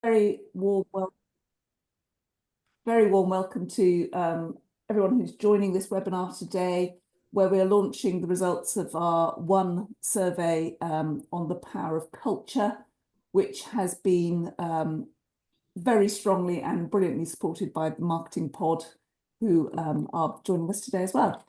very warm welcome to everyone who's joining this webinar today, where we are launching the results of our One survey on the power of culture, which has been very strongly and brilliantly supported by the marketing pod, who are joining us today as well.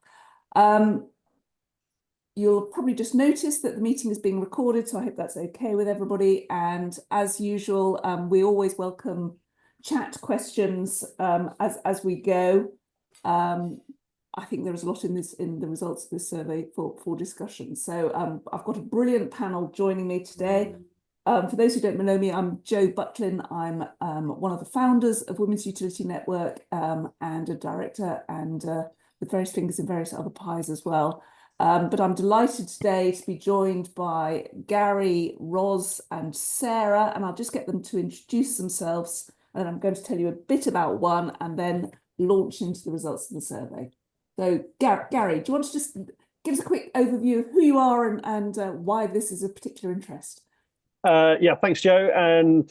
You'll probably just notice that the meeting is being recorded, so I hope that's okay with everybody. And as usual, we always welcome chat questions as we go. I think there is a lot in the results of this survey for discussion. So I've got a brilliant panel joining me today. For those who don't know me, I'm Jo Butlin. I'm one of the founders of Women's Utility Network and a director, and with various fingers in various other pies as well. But I'm delighted today to be joined by Gary, Ros and Sarah, and I'll just get them to introduce themselves, and I'm going to tell you a bit about One and then launch into the results of the survey. So Gary, do you want to just give us a quick overview of who you are and why this is of particular interest? Yeah, thanks, Jo, and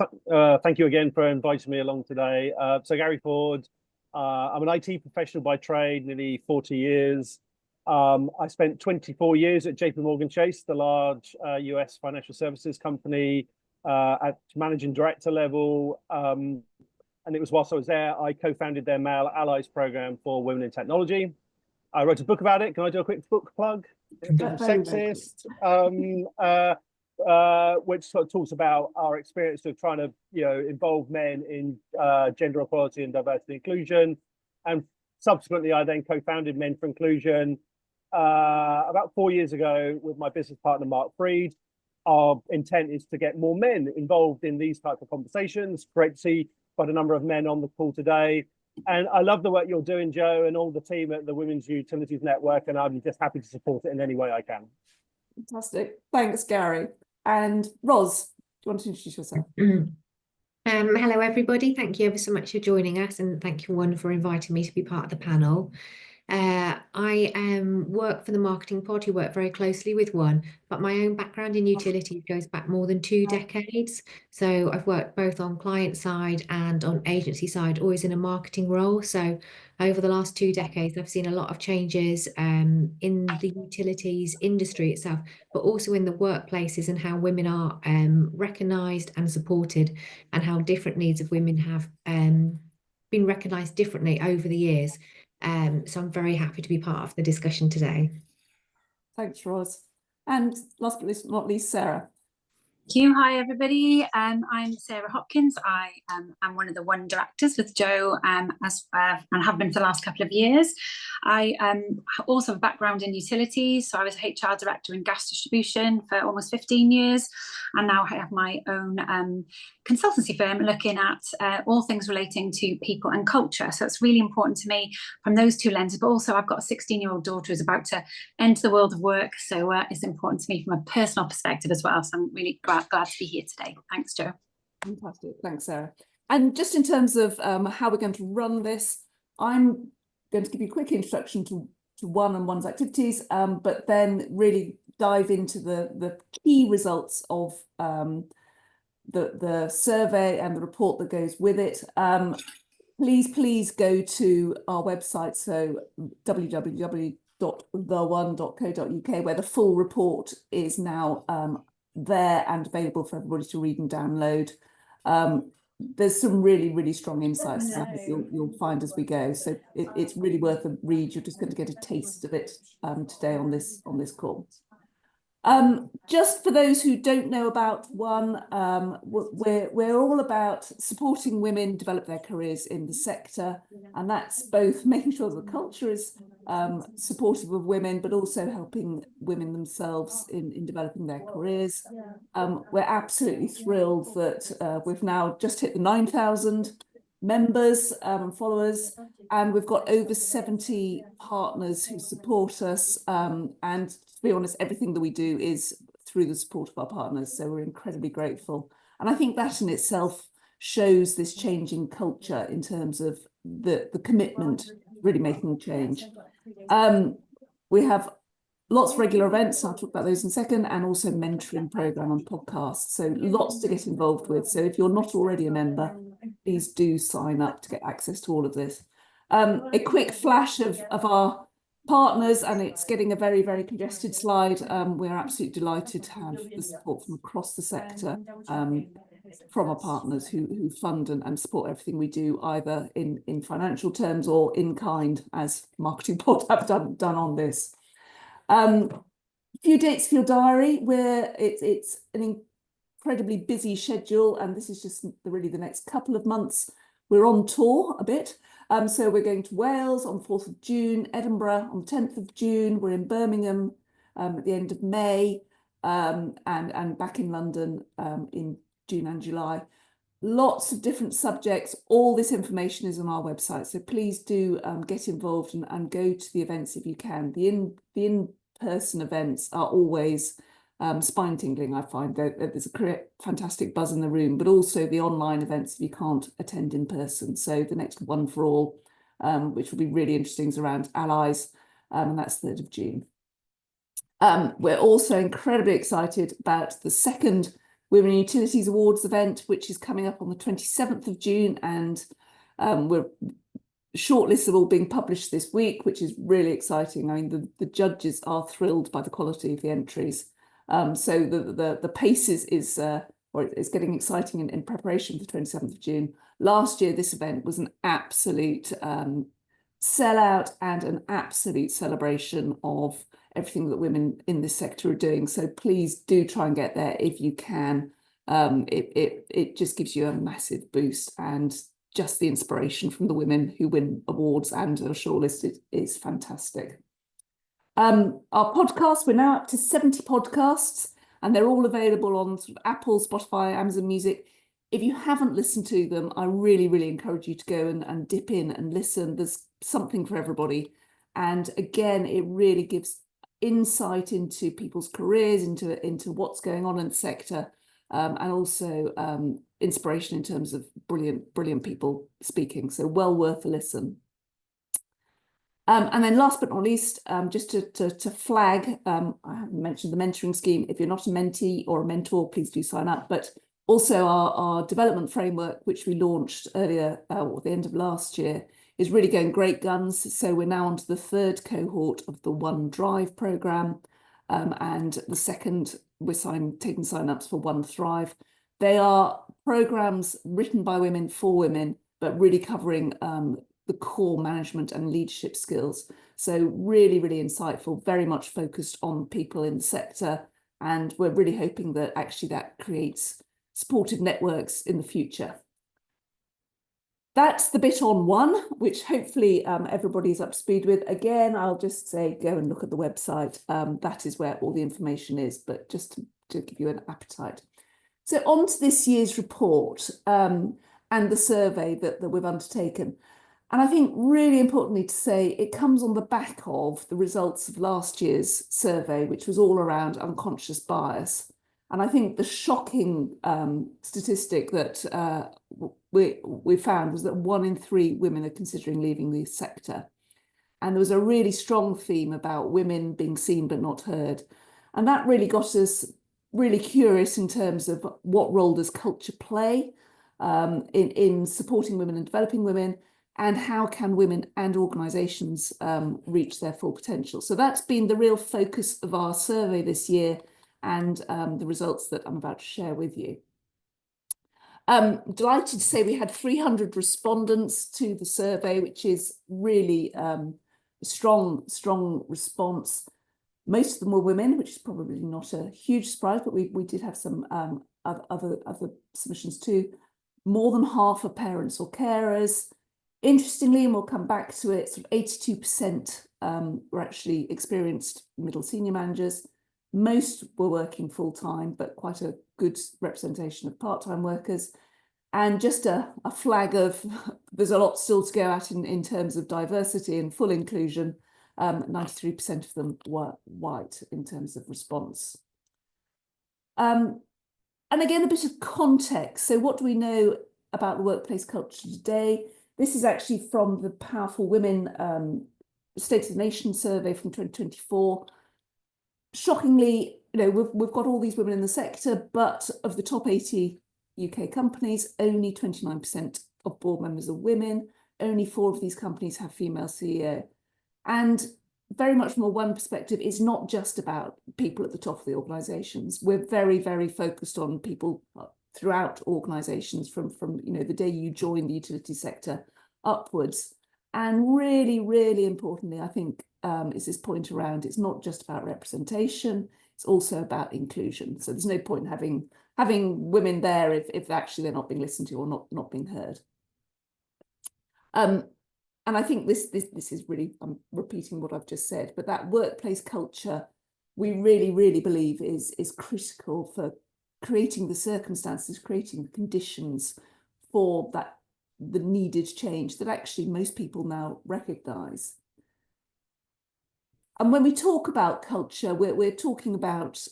thank you again for inviting me along today. So Gary Ford, I'm an IT professional by trade, nearly 40 years. I spent 24 years at JP Chase, the large US financial services company, at managing director level. And it was whilst I was there, I co-founded their Male Allies program for women in technology. I wrote a book about it. Can I do a quick book plug? Sexist, which sort of talks about our experience of trying to, involve men in gender equality and diversity inclusion. And subsequently, I then co-founded Men for Inclusion about 4 years ago with my business partner, Mark Freed. Our intent is to get more men involved in these types of conversations. Great to see quite a number of men on the call today. And I love the work you're doing, Jo, and all the team at the Women's Utilities Network, and I'm just happy to support it in any way I can. Fantastic. Thanks, Gary. And Ros, do you want to introduce yourself? Hello, everybody. Thank you ever so much for joining us, and thank you, One, for inviting me to be part of the panel. I work for the marketing pod, who work very closely with One, but my own background in utilities goes back more than 2 decades. So I've worked both on client side and on agency side, always in a marketing role. So over the last 2 decades, I've seen a lot of changes in the utilities industry itself, but also in the workplaces and how women are recognised and supported, and how different needs of women have been recognised differently over the years. So I'm very happy to be part of the discussion today. Thanks, Ros. And last but not least, Sarah. Thank you. Hi, everybody. I'm Sarah Hopkins. I am one of the One directors with Jo, and have been for the last couple of years. I also have a background in utilities, so I was HR director in gas distribution for almost 15 years, and now I have my own consultancy firm looking at all things relating to people and culture. So it's really important to me from those 2 lenses, but also I've got a 16-year-old daughter who's about to enter the world of work, so it's important to me from a personal perspective as well. So I'm really glad to be here today. Thanks, Jo. Fantastic. Thanks, Sarah. And just in terms of how we're going to run this, I'm going to give you a quick introduction to One and One's activities, but then really dive into the key results of the survey and the report that goes with it. Please go to our website, so www.theone.co.uk, where the full report is now there and available for everybody to read and download. There's some really strong insights you'll find as we go, so it's really worth a read. You're just going to get a taste of it today on this call. Just for those who don't know about One, we're all about supporting women develop their careers in the sector, and that's both making sure that the culture is supportive of women, but also helping women themselves in developing their careers. We're absolutely thrilled that we've now just hit the 9,000 members and followers, and we've got over 70 partners who support us, and to be honest, everything that we do is through the support of our partners, so we're incredibly grateful. And I think that in itself shows this changing culture in terms of the commitment really making a change. We have Lots of regular events, I'll talk about those in a second, and also mentoring program and podcasts. So lots to get involved with. So if you're not already a member, please do sign up to get access to all of this. A quick flash of our partners, and it's getting a very, very congested slide. We're absolutely delighted to have the support from across the sector, from our partners who fund and support everything we do, either in financial terms or in kind, as Marketing Pod have done on this. A few dates for your diary, where it's an incredibly busy schedule, and this is just really the next couple of months. We're on tour a bit. So we're going to Wales on 4th of June, Edinburgh on 10th of June. We're in Birmingham at the end of May, and back in London in June and July. Lots of different subjects. All this information is on our website. So please do get involved and go to the events if you can. The in-person events are always spine-tingling, I find. There's a fantastic buzz in the room, but also the online events if you can't attend in person. So the next one for all, which will be really interesting, is around allies, and that's 3rd of June. We're also incredibly excited about the second Women in Utilities Awards event, which is coming up on the 27th of June, and shortlists are all being published this week, which is really exciting. I mean, the judges are thrilled by the quality of the entries. So the pace is getting exciting in preparation for the 27th of June. Last year, this event was an absolute sellout and an absolute celebration of everything that women in this sector are doing. So please do try and get there if you can. It just gives you a massive boost, and just the inspiration from the women who win awards and are shortlisted is fantastic. Our podcasts, we're now up to 70 podcasts, and they're all available on sort of Apple, Spotify, Amazon Music. If you haven't listened to them, I really, really encourage you to go and dip in and listen. There's something for everybody. And again, it really gives insight into people's careers, into what's going on in the sector, and also inspiration in terms of brilliant people speaking. So well worth a listen. And then last but not least, just to flag, I haven't mentioned the mentoring scheme. If you're not a mentee or a mentor, please do sign up. But also our development framework, which we launched earlier, at the end of last year, is really going great guns. So we're now on to the 3rd cohort of the One Drive programme, and the second, we're taking sign-ups for One Thrive. They are programmes written by women for women, but really covering the core management and leadership skills. So really, really insightful, very much focused on people in the sector. And we're really hoping that actually that creates supportive networks in the future. That's the bit on one, which hopefully everybody's up to speed with. Again, I'll just say, go and look at the website. That is where all the information is, but just to give you an appetite. So on to this year's report and the survey that we've undertaken. And I think really importantly to say, it comes on the back of the results of last year's survey, which was all around unconscious bias. And I think the shocking statistic that we found was that 1 in 3 women are considering leaving the sector. And there was a really strong theme about women being seen but not heard. And that really got us really curious in terms of what role does culture play in supporting women and developing women, and how can women and organisations reach their full potential. So that's been the real focus of our survey this year, and the results that I'm about to share with you. Delighted to say we had 300 respondents to the survey, which is really strong response. Most of them were women, which is probably not a huge surprise, but we did have some other submissions too. More than half are parents or carers. Interestingly, and we'll come back to it, sort of 82% were actually experienced middle senior managers. Most were working full-time, but quite a good representation of part-time workers. And just a flag of, there's a lot still to go at in terms of diversity and full inclusion. 93% of them were white in terms of response. And again, a bit of context. So what do we know about the workplace culture today? This is actually from the Powerful Women State of the Nation survey from 2024. shockingly, we've got all these women in the sector, but of the top 80 UK companies, only 29% of board members are women. Only 4 of these companies have female CEO. And very much from a one perspective, it's not just about people at the top of the organisations. We're very, very focused on people throughout organisations from the day you join the utility sector upwards. And really, really importantly, I think, is this point around it's not just about representation, it's also about inclusion. So there's no point in having women there if actually they're not being listened to or not being heard. And I think this is really, I'm repeating what I've just said, but that workplace culture, we really, really believe is critical for creating the circumstances, creating the conditions for the needed change that actually most people now recognise. And when we talk about culture, we're talking about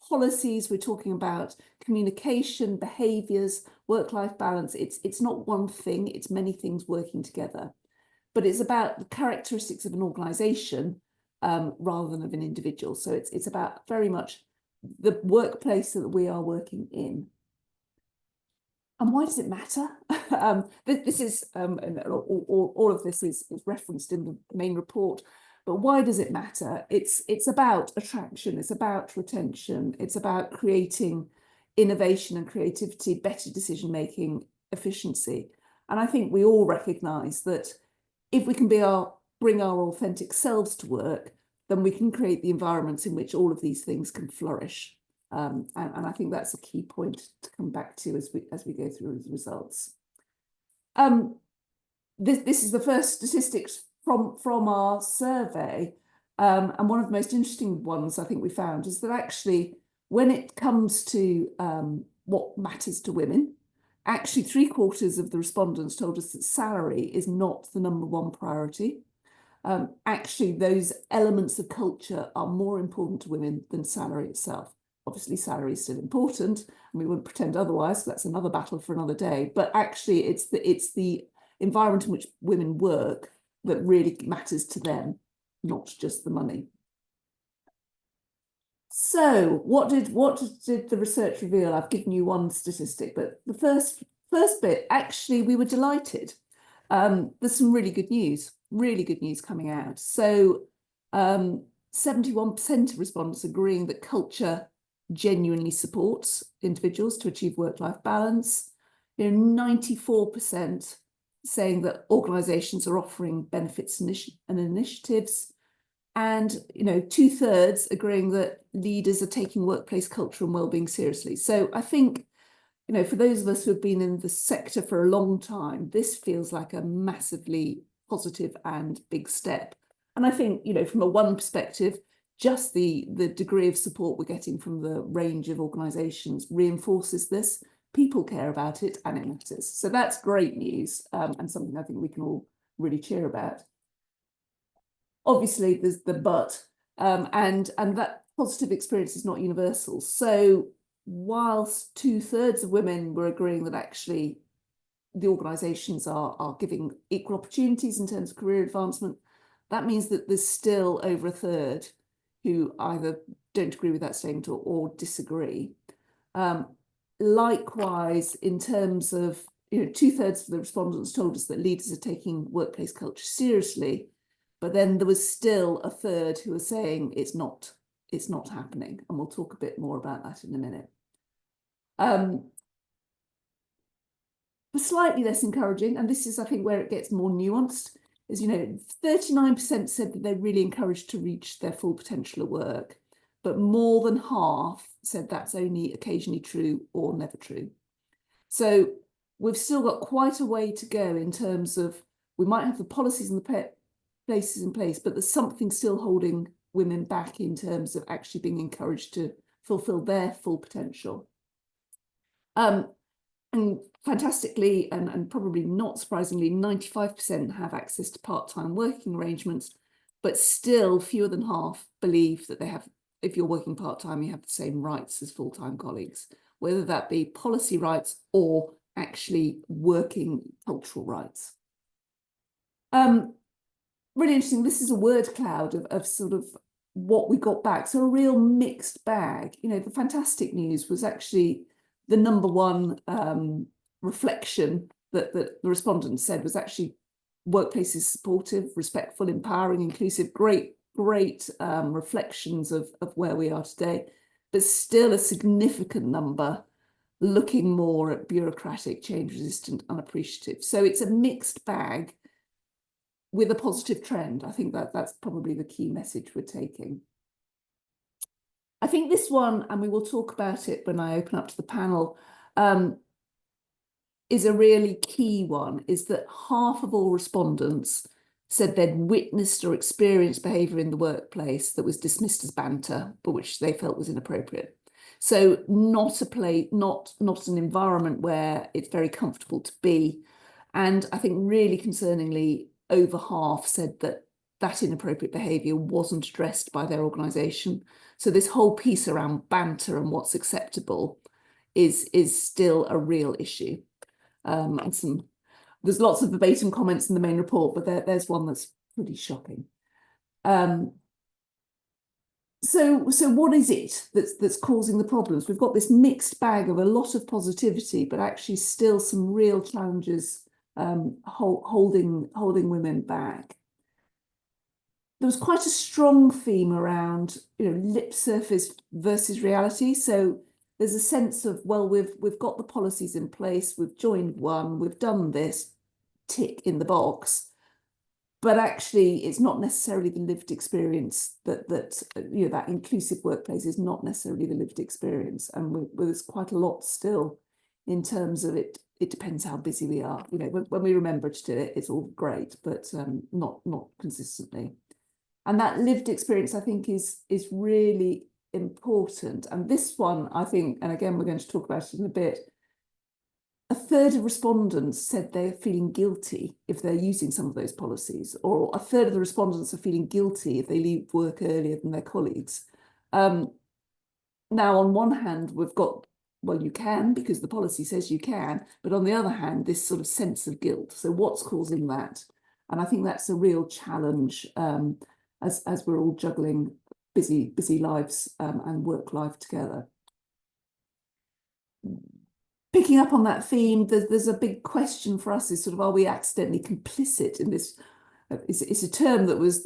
policies, we're talking about communication, behaviours, work-life balance. It's not one thing, it's many things working together. But it's about the characteristics of an organisation rather than of an individual. So it's about very much the workplace that we are working in. And why does it matter? This is and all of this is referenced in the main report. But why does it matter? It's about attraction. It's about retention. It's about creating innovation and creativity, better decision making, efficiency. And I think we all recognise that if we can bring our authentic selves to work, then we can create the environments in which all of these things can flourish. And I think that's a key point to come back to as we go through the results. This is the first statistics from our survey, and one of the most interesting ones I think we found is that actually when it comes to what matters to women, actually 3/4 of the respondents told us that salary is not the #1 priority. Actually, those elements of culture are more important to women than salary itself. Obviously, salary is still important, and we wouldn't pretend otherwise. So that's another battle for another day. But actually, it's the environment in which women work that really matters to them, not just the money. So, what did the research reveal? I've given you one statistic, but the first bit, actually, we were delighted. There's some really good news coming out. So, 71% of respondents agreeing that culture genuinely supports individuals to achieve work-life balance. 94% saying that organisations are offering benefits and initiatives, and 2/3 agreeing that leaders are taking workplace culture and wellbeing seriously. So I think, for those of us who have been in the sector for a long time, this feels like a massively positive and big step. And I think, from a one perspective, just the degree of support we're getting from the range of organisations reinforces this. People care about it and it matters. So that's great news, and something I think we can all really cheer about. Obviously, there's the but, and that positive experience is not universal. So whilst 2/3 of women were agreeing that actually the organisations are giving equal opportunities in terms of career advancement, that means that there's still over 1/3 who either don't agree with that statement or disagree. Likewise, in terms of 2/3 of the respondents told us that leaders are taking workplace culture seriously, but then there was still 1/3 who were saying it's not happening, and we'll talk a bit more about that in a minute. But slightly less encouraging, and this is I think where it gets more nuanced, is 39% said that they're really encouraged to reach their full potential at work, but more than half said that's only occasionally true or never true. So we've still got quite a way to go in terms of, we might have the policies and the places in place, but there's something still holding women back in terms of actually being encouraged to fulfill their full potential. And fantastically, and probably not surprisingly, 95% have access to part-time working arrangements, but still fewer than half believe that they have, if you're working part-time, you have the same rights as full-time colleagues, whether that be policy rights or actually working cultural rights. Really interesting, this is a word cloud of sort of what we got back. So a real mixed bag. You know, the fantastic news was actually the number one reflection that the respondents said was actually workplaces supportive, respectful, empowering, inclusive, great reflections of where we are today, but still a significant number looking more at bureaucratic, change resistant, unappreciative. So it's a mixed bag with a positive trend. I think that's probably the key message we're taking. I think this one, and we will talk about it when I open up to the panel, is a really key one, is that half of all respondents said they'd witnessed or experienced behaviour in the workplace that was dismissed as banter, but which they felt was inappropriate. So not an environment where it's very comfortable to be. And I think really concerningly, over half said that that inappropriate behaviour wasn't addressed by their organisation. So this whole piece around banter and what's acceptable is still a real issue. There's lots of verbatim comments in the main report, but there's one that's pretty shocking. So what is it that's causing the problems? We've got this mixed bag of a lot of positivity, but actually still some real challenges holding women back. There was quite a strong theme around, you know, lip service versus reality. So there's a sense of, well, we've got the policies in place, we've joined one, we've done this, tick in the box, but actually it's not necessarily the lived experience that you know, that inclusive workplace is not necessarily the lived experience, and there's quite a lot still in terms of it. It depends how busy we are. You know, when we remember to do it, it's all great, but not consistently. And that lived experience, I think, is really important. And this one, I think, and again, we're going to talk about it in a bit, a third of respondents said they're feeling guilty if they're using some of those policies, or a third of the respondents are feeling guilty if they leave work earlier than their colleagues. Now, on one hand, we've got, well, you can, because the policy says you can, but on the other hand, this sort of sense of guilt. So what's causing that? And I think that's a real challenge as we're all juggling busy lives and work life together. Picking up on that theme, there's a big question for us, is sort of, are we accidentally complicit in this? It's a term that was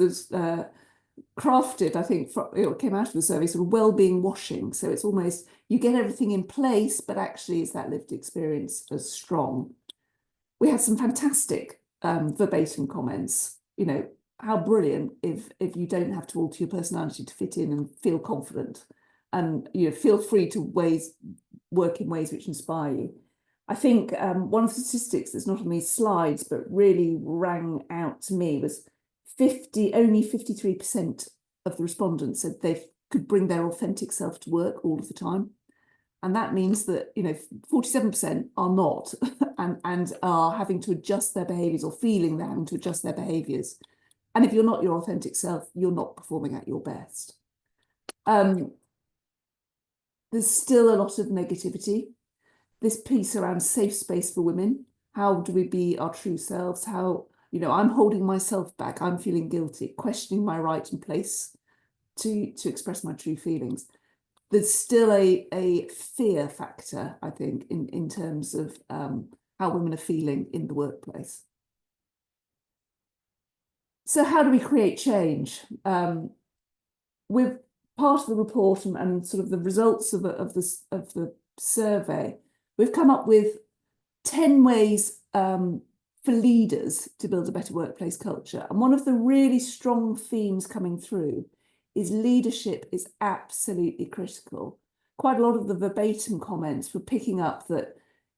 crafted, I think, it came out of the survey, sort of well-being washing. So it's almost, you get everything in place, but actually is that lived experience as strong? We had some fantastic verbatim comments. You know, how brilliant if you don't have to alter your personality to fit in and feel confident, and you know, feel free to work in ways which inspire you. I think one of the statistics that's not on these slides but really rang out to me was only 53% of the respondents said they could bring their authentic self to work all of the time. And that means that, you know, 47% are not and are having to adjust their behaviours, or feeling they're having to adjust their behaviours. And if you're not your authentic self, you're not performing at your best. There's still a lot of negativity. This piece around safe space for women. How do we be our true selves? How, you know, I'm holding myself back. I'm feeling guilty, questioning my right and place to express my true feelings. There's still a fear factor, I think, in terms of how women are feeling in the workplace. So how do we create change? With part of the report and sort of the results of the survey, we've come up with 10 ways for leaders to build a better workplace culture. And one of the really strong themes coming through is leadership is absolutely critical. Quite a lot of the verbatim comments were picking up that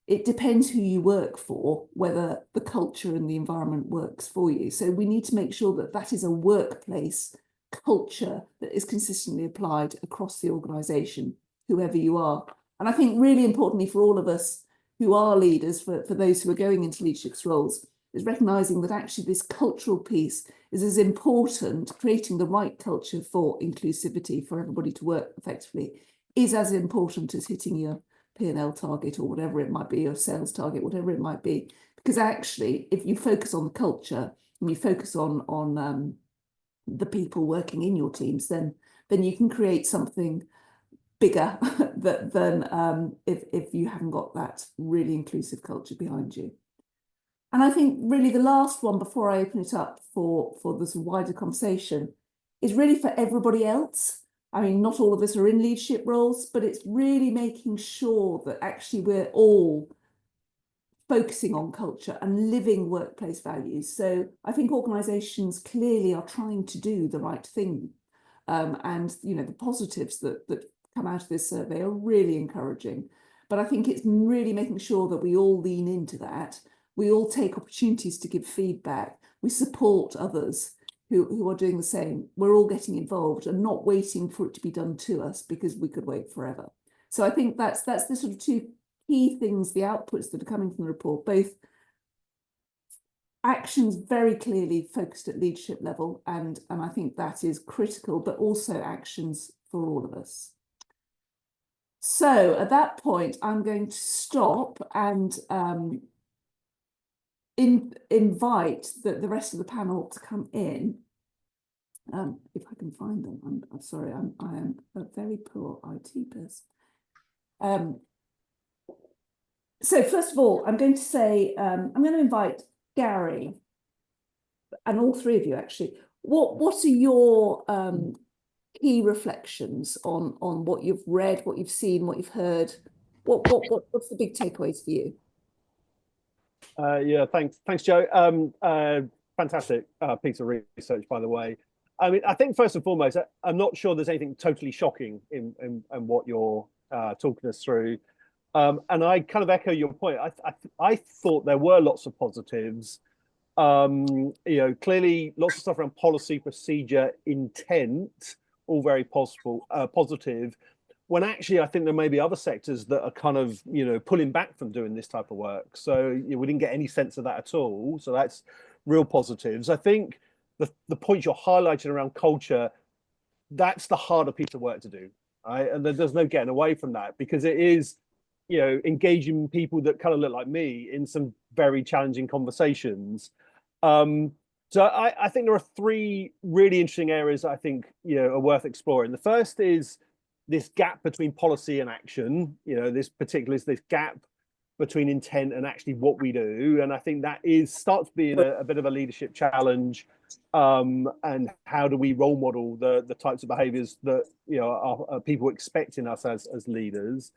it depends who you work for, whether the culture and the environment works for you. So we need to make sure that that is a workplace culture that is consistently applied across the organisation, whoever you are. And I think really importantly for all of us who are leaders, for those who are going into leadership roles, is recognising that actually this cultural piece is as important, creating the right culture for inclusivity, for everybody to work effectively, is as important as hitting your P&L target or whatever it might be, your sales target, whatever it might be. Because actually, if you focus on the culture and you focus on the people working in your teams, then then you can create something bigger than if you haven't got that really inclusive culture behind you. And I think really the last one before I open it up for this wider conversation is really for everybody else. I mean, not all of us are in leadership roles, but it's really making sure that actually we're all focusing on culture and living workplace values. So I think organisations clearly are trying to do the right thing. And, you know, the positives that come out of this survey are really encouraging. But I think it's really making sure that we all lean into that. We all take opportunities to give feedback. We support others who are doing the same. We're all getting involved and not waiting for it to be done to us because we could wait forever. So I think that's the sort of two key things, the outputs that are coming from the report, both actions very clearly focused at leadership level, and I think that is critical, but also actions for all of us. So at that point, I'm going to stop and invite the rest of the panel to come in. If I can find them, I'm sorry, I am a very poor IT person. So first of all, I'm going to say, I'm going to invite Gary and all three of you actually. What are your key reflections on what you've read, what you've seen, what you've heard? What's the big takeaways for you? Yeah, thanks, Joe. Fantastic piece of research, by the way. I mean, I think first and foremost, I'm not sure there's anything totally shocking in what you're talking us through. And I kind of echo your point. I thought there were lots of positives. You know, clearly lots of stuff around policy, procedure, intent, all very positive. When actually, I think there may be other sectors that are kind of, you know, pulling back from doing this type of work. So you know, we didn't get any sense of that at all. So that's real positives. I think the points you're highlighting around culture, that's the harder piece of work to do, right? And there's no getting away from that, because it is, you know, engaging people that kind of look like me in some very challenging conversations. So I think there are three really interesting areas that I think, you know, are worth exploring. The first is this gap between policy and action. You know, this gap between intent and actually what we do. And I think that starts being a bit of a leadership challenge. And how do we role model the types of behaviors that, you know, are people expecting us as leaders?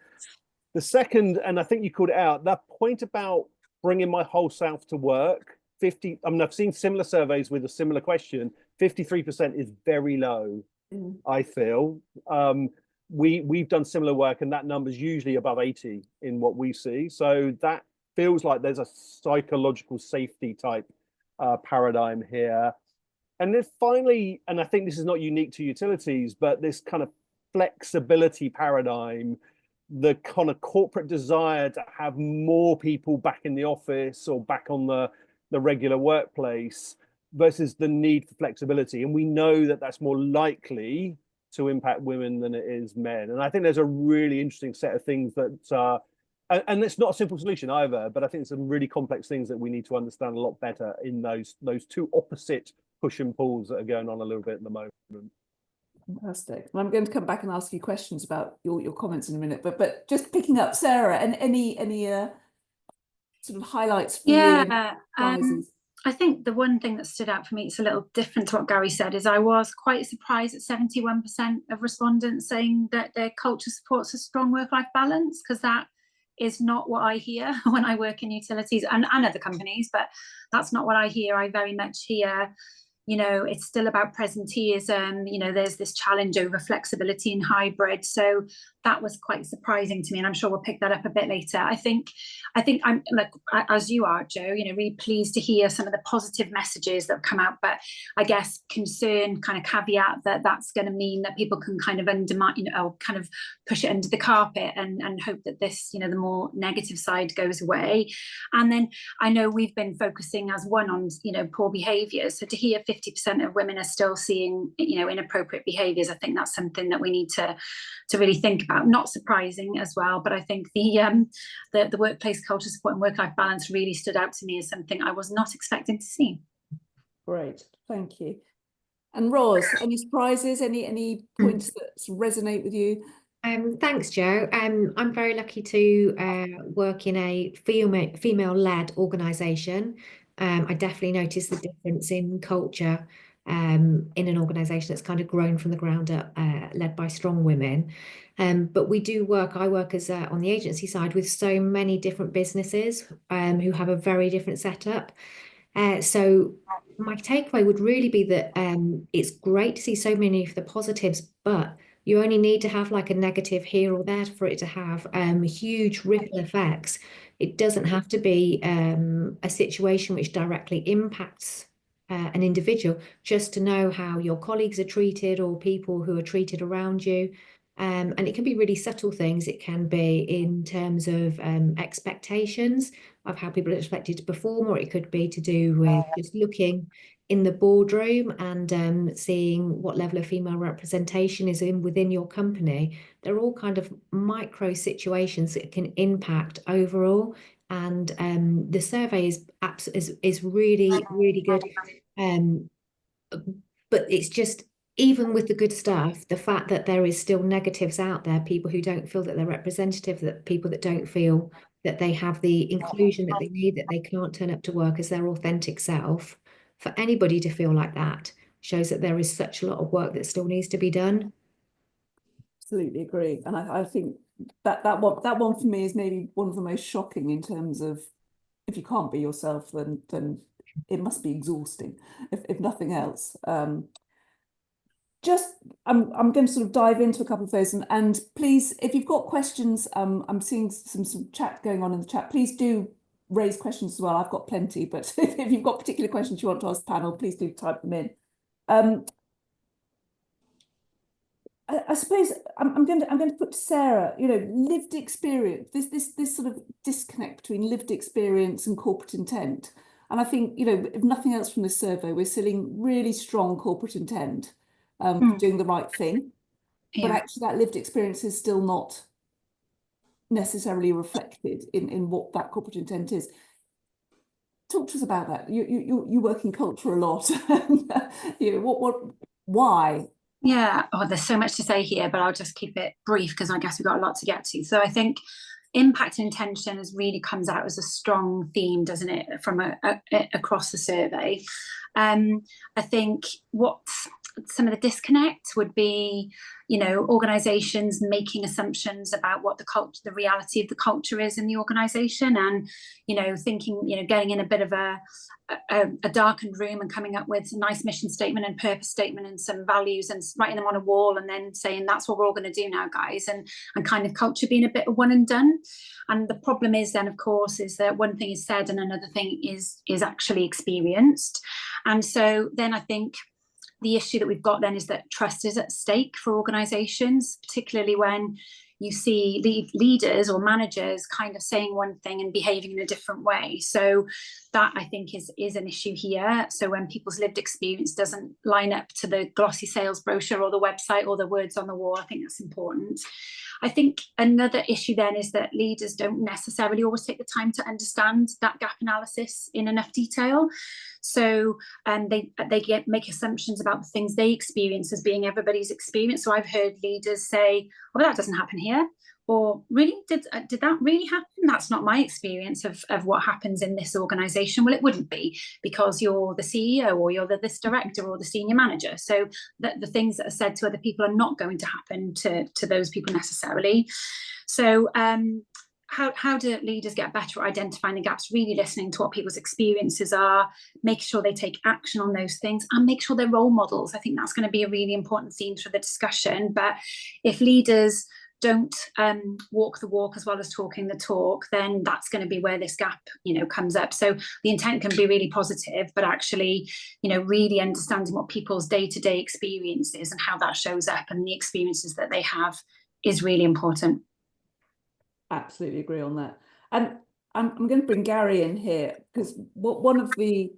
The second, and I think you called it out, that point about bringing my whole self to work, I mean, I've seen similar surveys with a similar question, 53% is very low, I feel. We've done similar work, and that number's usually above 80 in what we see. So that feels like there's a psychological safety type paradigm here. And then finally, and I think this is not unique to utilities, but this kind of flexibility paradigm, the kind of corporate desire to have more people back in the office or back on the regular workplace versus the need for flexibility. And we know that that's more likely to impact women than it is men. And I think there's a really interesting set of things that, and it's not a simple solution either, but I think some really complex things that we need to understand a lot better in those two opposite push and pulls that are going on a little bit at the moment. Fantastic. Well, I'm going to come back and ask you questions about your comments in a minute, but just picking up, Sarah, and any sort of highlights for you? I think the one thing that stood out for me, it's a little different to what Gary said, is I was quite surprised at 71% of respondents saying that their culture supports a strong work-life balance, because that is not what I hear when I work in utilities and other companies, but that's not what I hear. I very much hear, you know, it's still about presenteeism. You know, there's this challenge over flexibility and hybrid. So that was quite surprising to me, and I'm sure we'll pick that up a bit later. I think I'm, like, as you are, Joe, you know, really pleased to hear some of the positive messages that have come out, but I guess concern, kind of caveat, that that's going to mean that people can kind of undermine, you know, or kind of push it under the carpet and hope that this, you know, the more negative side goes away. And then I know we've been focusing as one on, you know, poor behaviours. So to hear 50% of women are still seeing, you know, inappropriate behaviours, I think that's something that we need to really think about. Not surprising as well, but I think the workplace culture support and work-life balance really stood out to me as something I was not expecting to see. Great, thank you. And Roz, any surprises, any points that resonate with you? Thanks, Joe. I'm very lucky to work in a female-led organisation. I definitely noticed the difference in culture in an organisation that's kind of grown from the ground up, led by strong women. But I work as on the agency side with so many different businesses who have a very different setup. So my takeaway would really be that it's great to see so many of the positives, but you only need to have like a negative here or there for it to have huge ripple effects. It doesn't have to be a situation which directly impacts an individual, just to know how your colleagues are treated or people who are treated around you. And it can be really subtle things. It can be in terms of expectations of how people are expected to perform, or it could be to do with just looking in the boardroom and seeing what level of female representation is within your company. They're all kind of micro situations that can impact overall. And the survey is really, really good. But it's just, even with the good stuff, the fact that there is still negatives out there, people who don't feel that they're representative, that people that don't feel that they have the inclusion that they need, that they can't turn up to work as their authentic self. For anybody to feel like that shows that there is such a lot of work that still needs to be done. Absolutely agree. And I think that one for me is maybe one of the most shocking in terms of, if you can't be yourself, then it must be exhausting, if nothing else. I'm going to sort of dive into a couple of those, and please, if you've got questions, I'm seeing some chat going on in the chat. Please do raise questions as well. I've got plenty, but if you've got particular questions you want to ask the panel, please do type them in. I suppose I'm going to put to Sarah, lived experience, this sort of disconnect between lived experience and corporate intent. And I think, if nothing else from this survey, we're seeing really strong corporate intent, doing the right thing. But actually that lived experience is still not necessarily reflected in what that corporate intent is. Talk to us about that. You work in culture a lot. Why? Yeah, there's so much to say here, but I'll just keep it brief because I guess we've got a lot to get to. So I think impact and intention really comes out as a strong theme, doesn't it, from across the survey. I think what some of the disconnect would be, organizations making assumptions about what the reality of the culture is in the organization, and thinking, getting in a bit of a darkened room and coming up with a nice mission statement and purpose statement and some values and writing them on a wall and then saying that's what we're all going to do now, guys, and kind of culture being a bit of one and done. And the problem is then, of course, is that one thing is said and another thing is actually experienced. And so then I think the issue that we've got then is that trust is at stake for organizations, particularly when you see leaders or managers kind of saying one thing and behaving in a different way. So that, I think, is an issue here. So when people's lived experience doesn't line up to the glossy sales brochure or the website or the words on the wall, I think that's important. I think another issue then is that leaders don't necessarily always take the time to understand that gap analysis in enough detail. So they make assumptions about the things they experience as being everybody's experience. So I've heard leaders say, well, that doesn't happen here. Or really, did that really happen? That's not my experience of what happens in this organization. Well, it wouldn't be, because you're the CEO or you're this director or the senior manager. So the things that are said to other people are not going to happen to those people necessarily. So how do leaders get better at identifying the gaps, really listening to what people's experiences are, make sure they take action on those things, and make sure they're role models? I think that's going to be a really important theme for the discussion. But if leaders don't walk the walk as well as talking the talk, then that's going to be where this gap, comes up. So the intent can be really positive, but actually, really understanding what people's day-to-day experience is and how that shows up and the experiences that they have is really important. Absolutely agree on that. And I'm going to bring Gary in here, because one of the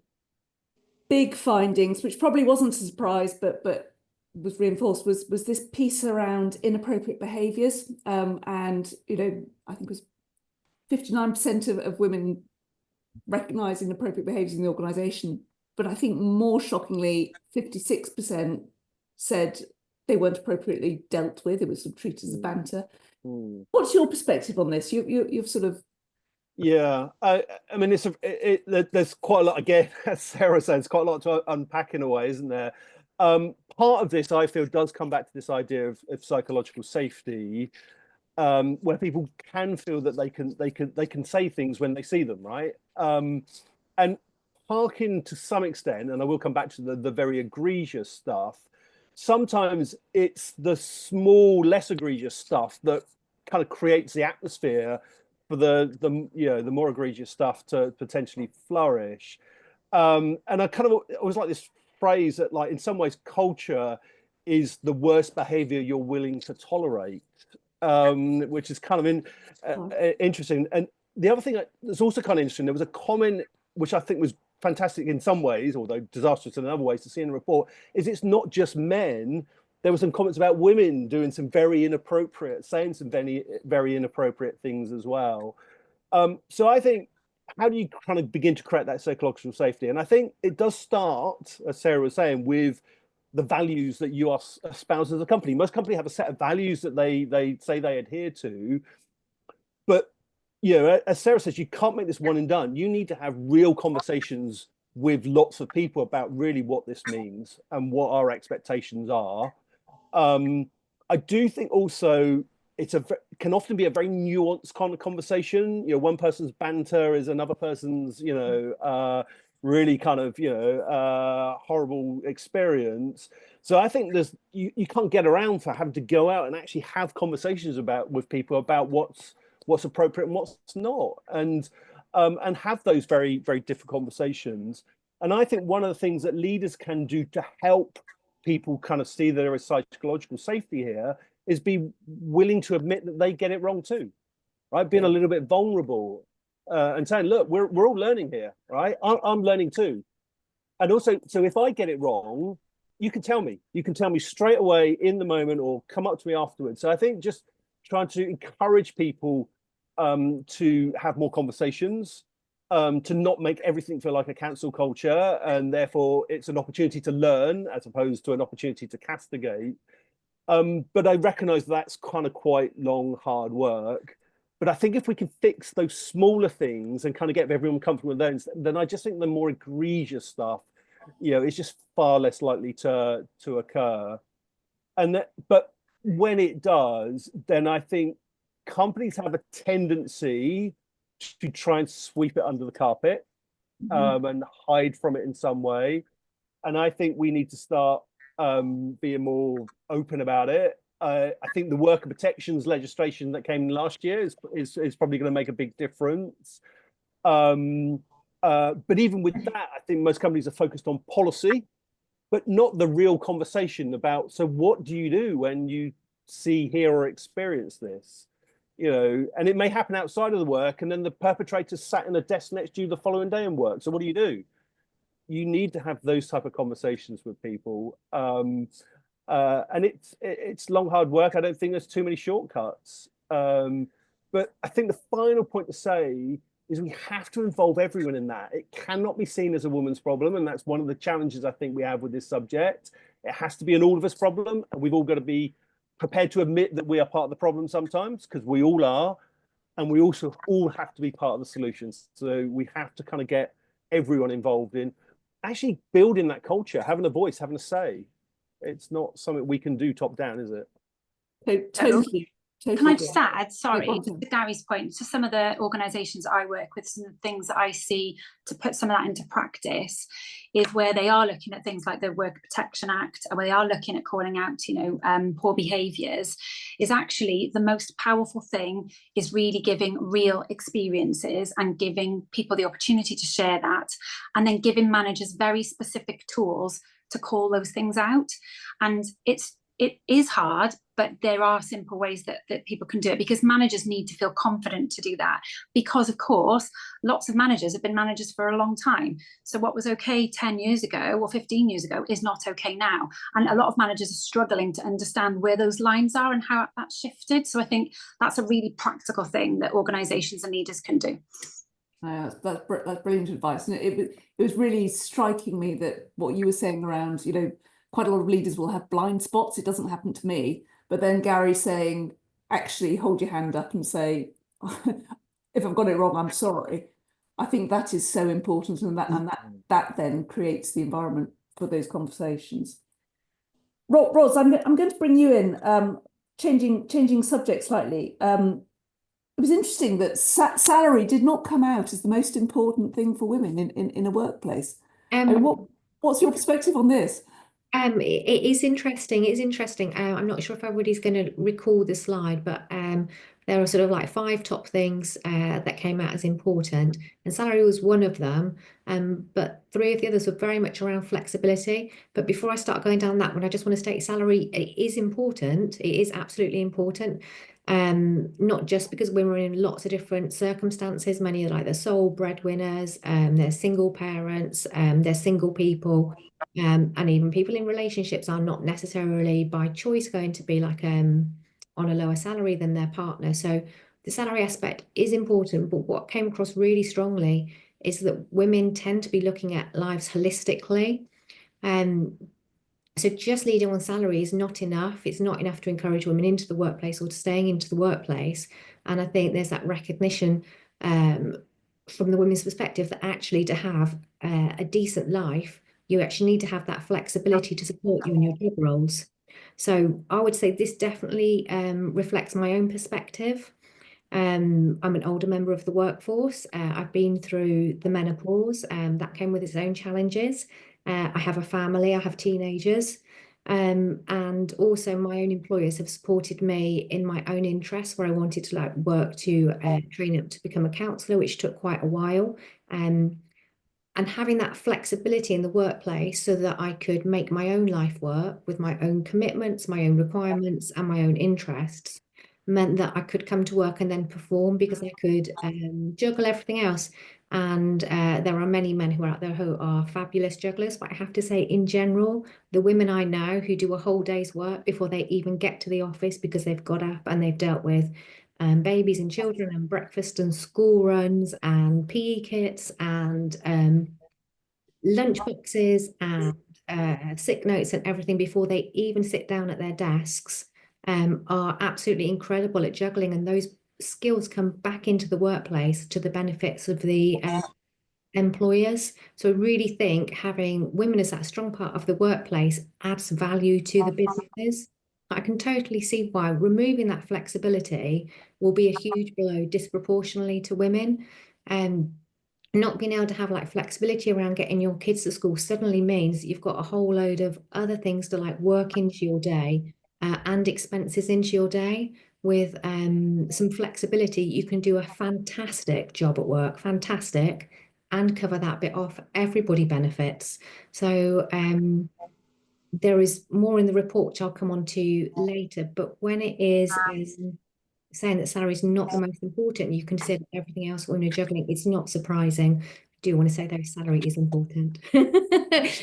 big findings, which probably wasn't a surprise, but was reinforced, was this piece around inappropriate behaviours. And I think it was 59% of women recognise inappropriate behaviours in the organisation but I think more shockingly, 56% said they weren't appropriately dealt with. It was sort of treated as a banter. What's your perspective on this? You've sort of... Yeah, I mean, there's quite a lot, again, as Sarah says, quite a lot to unpack in a way, isn't there? Part of this, I feel, does come back to this idea of psychological safety, where people can feel that they can say things when they see them, right? And parking to some extent, and I will come back to the very egregious stuff. Sometimes it's the small, less egregious stuff that kind of creates the atmosphere for the more egregious stuff to potentially flourish. And I kind of always like this phrase that, like, in some ways, culture is the worst behavior you're willing to tolerate, which is kind of interesting. And the other thing that's also kind of interesting, there was a comment which I think was fantastic in some ways, although disastrous in other ways, to see in the report, is it's not just men. There were some comments about women doing some saying some very inappropriate things as well. So I think, how do you kind of begin to create that psychological safety? And I think it does start, as Sarah was saying, with the values that you espouse as a company. Most companies have a set of values that they say they adhere to, but as Sarah says, you can't make this one and done. You need to have real conversations with lots of people about really what this means and what our expectations are. I do think also can often be a very nuanced kind of conversation. One person's banter is another person's, really kind of, horrible experience. So I think you can't get around for having to go out and actually have conversations with people about what's appropriate and what's not, and have those very, very difficult conversations. And I think one of the things that leaders can do to help people kind of see there is psychological safety here is be willing to admit that they get it wrong too, right? Being a little bit vulnerable and saying, look, we're all learning here, right? I'm learning too. And also, so if I get it wrong, you can tell me straight away in the moment, or come up to me afterwards. So I think just trying to encourage people to have more conversations, to not make everything feel like a cancel culture, and therefore it's an opportunity to learn as opposed to an opportunity to castigate. But I recognize that's kind of quite long, hard work. But I think if we can fix those smaller things and kind of get everyone comfortable with those, then I just think the more egregious stuff, is just far less likely to occur. But when it does, then I think companies have a tendency to try and sweep it under the carpet, and hide from it in some way. And I think we need to start being more open about it. I think the worker protections legislation that came last year is probably going to make a big difference. But even with that, I think most companies are focused on policy, but not the real conversation about, so what do you do when you see, hear, or experience this? And it may happen outside of the work, and then the perpetrator sat in a desk next to you the following day and work. So what do? You need to have those type of conversations with people. And it's long, hard work. I don't think there's too many shortcuts. But I think the final point to say is we have to involve everyone in that. It cannot be seen as a woman's problem. And that's one of the challenges I think we have with this subject. It has to be an all of us problem. And we've all got to be prepared to admit that we are part of the problem sometimes, because we all are. And we also all have to be part of the solutions. So we have to kind of get everyone involved in actually building that culture, having a voice, having a say. It's not something we can do top down, is it? Totally. Can I just add, sorry, Yeah, to Gary's point, to some of the organisations I work with, some of the things that I see to put some of that into practice is where they are looking at things like the Worker Protection Act, and where they are looking at calling out, poor behaviours, is actually the most powerful thing is really giving real experiences and giving people the opportunity to share that, and then giving managers very specific tools to call those things out. And it is hard, but there are simple ways that people can do it, because managers need to feel confident to do that, because of course lots of managers have been managers for a long time. So what was okay 10 years ago or 15 years ago is not okay now, and a lot of managers are struggling to understand where those lines are and how that's shifted. So I think that's a really practical thing that organizations and leaders can do. That's brilliant advice. And it was really striking me that what you were saying around, quite a lot of leaders will have blind spots. It doesn't happen to me. But then Gary saying, actually hold your hand up and say, if I've got it wrong, I'm sorry. I think that is so important, and that then creates the environment for those conversations. Ros, I'm going to bring you in, changing subject slightly. It was interesting that salary did not come out as the most important thing for women in a workplace. What's your perspective on this? It is interesting. It is interesting. I'm not sure if everybody's going to recall the slide, but there are sort of like 5 top things that came out as important, and salary was one of them. But 3 of the others were very much around flexibility. But before I start going down that one, I just want to state salary is important. It is absolutely important. Not just because women are in lots of different circumstances. Many are like they're sole breadwinners, they're single parents, they're single people. And even people in relationships are not necessarily by choice going to be like on a lower salary than their partner. So the salary aspect is important, but what came across really strongly is that women tend to be looking at lives holistically. So just leading on salary is not enough. It's not enough to encourage women into the workplace or to staying into the workplace. And I think there's that recognition from the women's perspective that actually to have a decent life, you actually need to have that flexibility to support you in your job roles. So I would say this definitely reflects my own perspective. I'm an older member of the workforce. I've been through the menopause, that came with its own challenges. I have a family, I have teenagers, and also my own employers have supported me in my own interests where I wanted to like work to train up to become a counsellor, which took quite a while. And having that flexibility in the workplace so that I could make my own life work with my own commitments, my own requirements, and my own interests meant that I could come to work and then perform because I could juggle everything else. And there are many men who are out there who are fabulous jugglers, but I have to say, in general, the women I know who do a whole day's work before they even get to the office because they've got up and they've dealt with babies and children and breakfast and school runs and PE kits and lunch boxes and sick notes and everything before they even sit down at their desks are absolutely incredible at juggling, and those skills come back into the workplace to the benefits of the employers. So I really think having women as that strong part of the workplace adds value to the businesses. I can totally see why removing that flexibility will be a huge blow disproportionately to women. Not being able to have like flexibility around getting your kids to school suddenly means that you've got a whole load of other things to like work into your day and expenses into your day. With some flexibility, you can do a fantastic job at work, fantastic, and cover that bit off. Everybody benefits. So there is more in the report, which I'll come on to later. But when it is saying that salary is not the most important, you consider everything else when you're juggling, it's not surprising. I do want to say though, salary is important.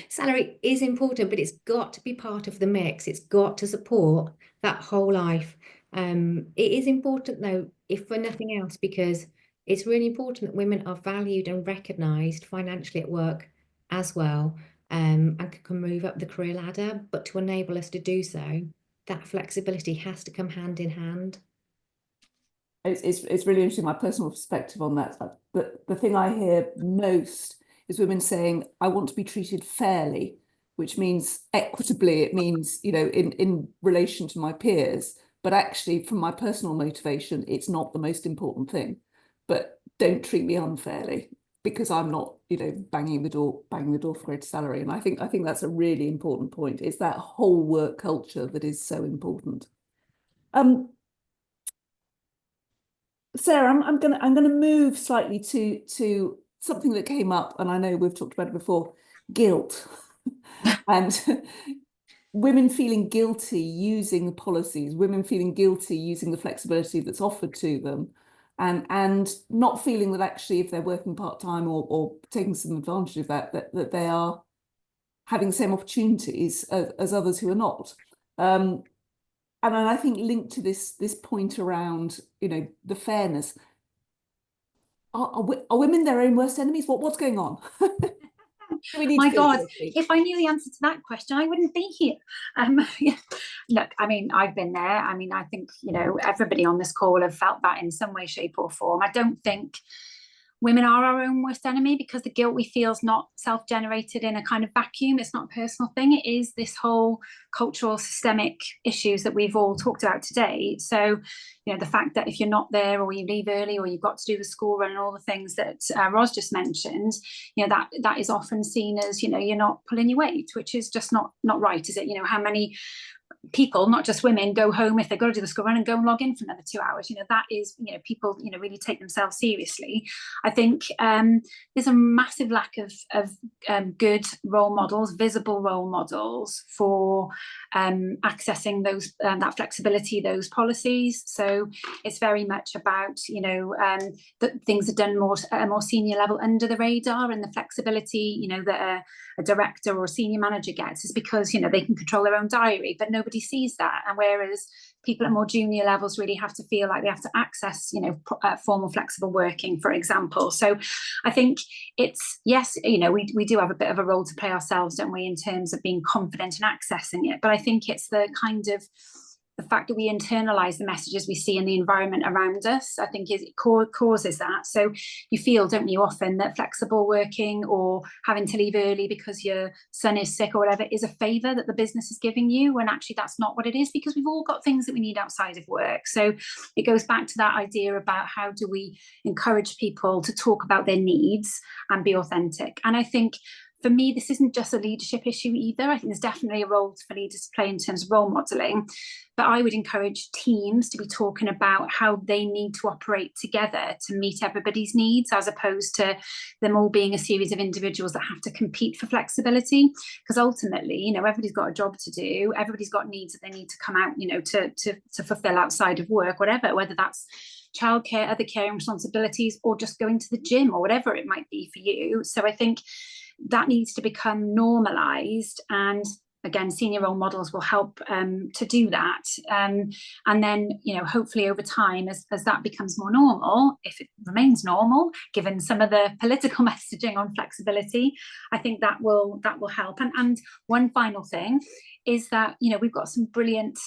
Salary is important, but it's got to be part of the mix. It's got to support that whole life. It is important though, if for nothing else, because it's really important that women are valued and recognised financially at work as well, and can move up the career ladder. But to enable us to do so, that flexibility has to come hand in hand. It's really interesting, my personal perspective on that. But the thing I hear most is women saying, I want to be treated fairly, which means equitably. It means, in relation to my peers. But actually, from my personal motivation, it's not the most important thing. But don't treat me unfairly because I'm not, banging the door for greater salary. And I think that's a really important point. It's that whole work culture that is so important. Sarah, I'm gonna move slightly to something that came up, and I know we've talked about it before, guilt. And women feeling guilty using the policies, women feeling guilty using the flexibility that's offered to them, and not feeling that actually if they're working part-time or taking some advantage of that they are having the same opportunities as others who are not. And I think linked to this point around, the fairness, Are women their own worst enemies? What's going on? Do we need My to feel God, guilty? if I knew the answer to that question, I wouldn't be here. Yeah. Look, I mean, I've been there. I mean, I think, you know, everybody on this call have felt that in some way, shape, or form. I don't think women are our own worst enemy, because the guilt we feel is not self-generated in a kind of vacuum. It's not a personal thing. It is this whole cultural systemic issues that we've all talked about today. So, you know, the fact that if you're not there, or you leave early, or you've got to do the school run and all the things that Ros just mentioned, you know, that is often seen as, you know, you're not pulling your weight, which is just not right, is it? You know, how many people, not just women, go home if they've got to do the school run and go and log in for another 2 hours? You know, that is, you know, people, you know, really take themselves seriously. I think there's a massive lack of good role models, visible role models for accessing those that flexibility, those policies. So it's very much about, you know, that things are done more at a more senior level under the radar, and the flexibility, you know, that a director or a senior manager gets is because, you know, they can control their own diary, but nobody sees that. And whereas people at more junior levels really have to feel like they have to access, you know, formal flexible working, for example. So I think it's, yes, you know, we do have a bit of a role to play ourselves, don't we, in terms of being confident and accessing it. But I think it's the kind of the fact that we internalize the messages we see in the environment around us, I think causes that. So you feel, don't you, often that flexible working or having to leave early because your son is sick or whatever is a favor that the business is giving you, when actually that's not what it is, because we've all got things that we need outside of work. So it goes back to that idea about how do we encourage people to talk about their needs and be authentic. And I think for me, this isn't just a leadership issue either. I think there's definitely a role for leaders to play in terms of role modelling. But I would encourage teams to be talking about how they need to operate together to meet everybody's needs, as opposed to them all being a series of individuals that have to compete for flexibility. Because ultimately, you know, everybody's got a job to do. Everybody's got needs that they need to come out, you know, to fulfill outside of work, whatever, whether that's childcare, other caring responsibilities, or just going to the gym or whatever it might be for you. So I think that needs to become normalized, and again, senior role models will help to do that. And then, you know, hopefully over time, as that becomes more normal, if it remains normal, given some of the political messaging on flexibility, I think that will help. And one final thing is that, you know, we've got some brilliant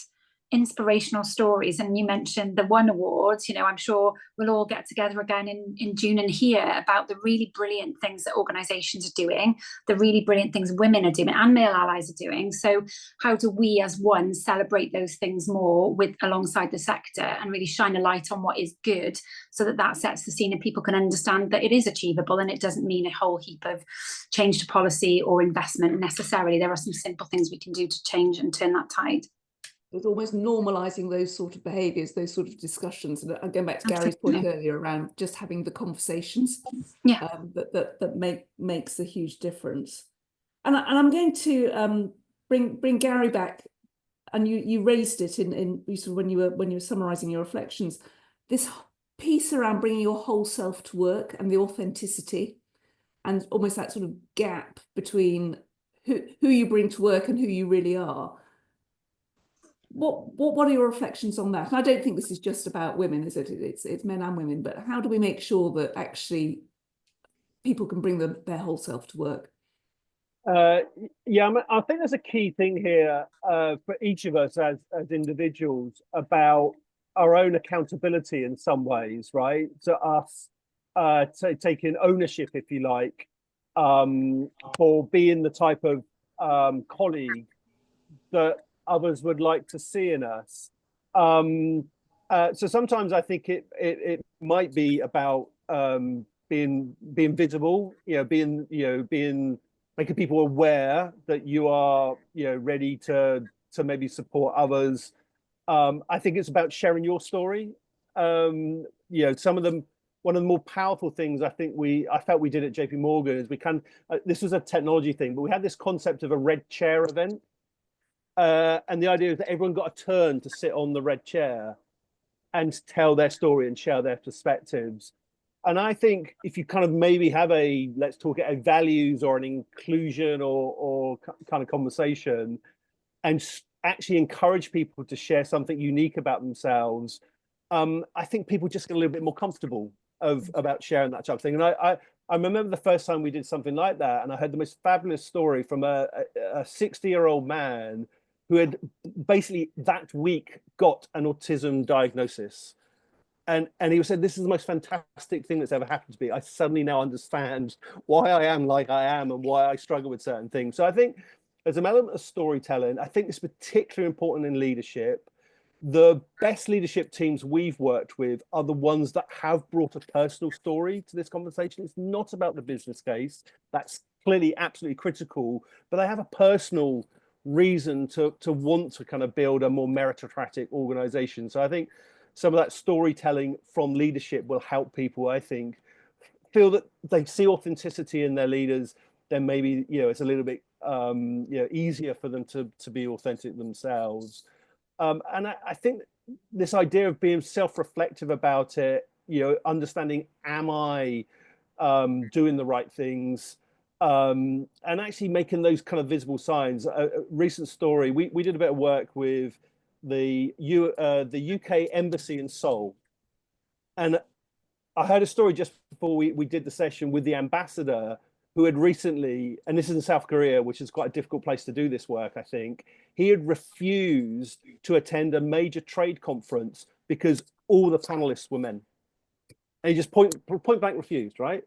inspirational stories, and you mentioned the One Awards. You know, I'm sure we'll all get together again in June and hear about the really brilliant things that organizations are doing, the really brilliant things women are doing and male allies are doing. So how do we as one celebrate those things more alongside the sector, and really shine a light on what is good, so that sets the scene and people can understand that it is achievable, and it doesn't mean a whole heap of change to policy or investment necessarily. There are some simple things we can do to change and turn that tide. It's almost normalizing those sort of behaviours, those sort of discussions. And going back to Gary's point earlier around just having the conversations, that makes a huge difference. And I'm going to bring Gary back, and you raised it in when you were summarising your reflections. This piece around bringing your whole self to work and the authenticity, and almost that sort of gap between who you bring to work and who you really are. What are your reflections on that? And I don't think this is just about women, is it? It's men and women, but how do we make sure that actually people can bring their whole self to work? Yeah, I think there's a key thing here for each of us as individuals about our own accountability in some ways, right? To us, taking ownership, if you like, for being the type of colleague that others would like to see in us. So sometimes I think it might be about being visible, being making people aware that you are ready to maybe support others. I think it's about sharing your story. One of the more powerful things I felt we did at JP Morgan is this was a technology thing, but we had this concept of a red chair event. And the idea is that everyone got a turn to sit on the red chair and tell their story and share their perspectives. And I think if you kind of maybe have a values or an inclusion or kind of conversation, and actually encourage people to share something unique about themselves, I think people just get a little bit more comfortable about sharing that type of thing. And I remember the first time we did something like that, and I heard the most fabulous story from a 60-year-old man who had basically that week got an autism diagnosis. And he said, this is the most fantastic thing that's ever happened to me. I suddenly now understand why I am like I am and why I struggle with certain things. So I think there's an element of storytelling. I think it's particularly important in leadership. The best leadership teams we've worked with are the ones that have brought a personal story to this conversation. It's not about the business case. That's clearly absolutely critical, but they have a personal reason to want to kind of build a more meritocratic organization. So I think some of that storytelling from leadership will help people, I think, feel that they see authenticity in their leaders. Then maybe, it's a little bit easier for them to be authentic themselves. And I think this idea of being self-reflective about it, understanding, am I doing the right things, and actually making those kind of visible signs. A recent story, we did a bit of work with the UK embassy in Seoul, and I heard a story just before we did the session with the ambassador, who had recently, and this is in South Korea, which is quite a difficult place to do this work, I think, he had refused to attend a major trade conference because all the panelists were men. And he just point blank refused, right?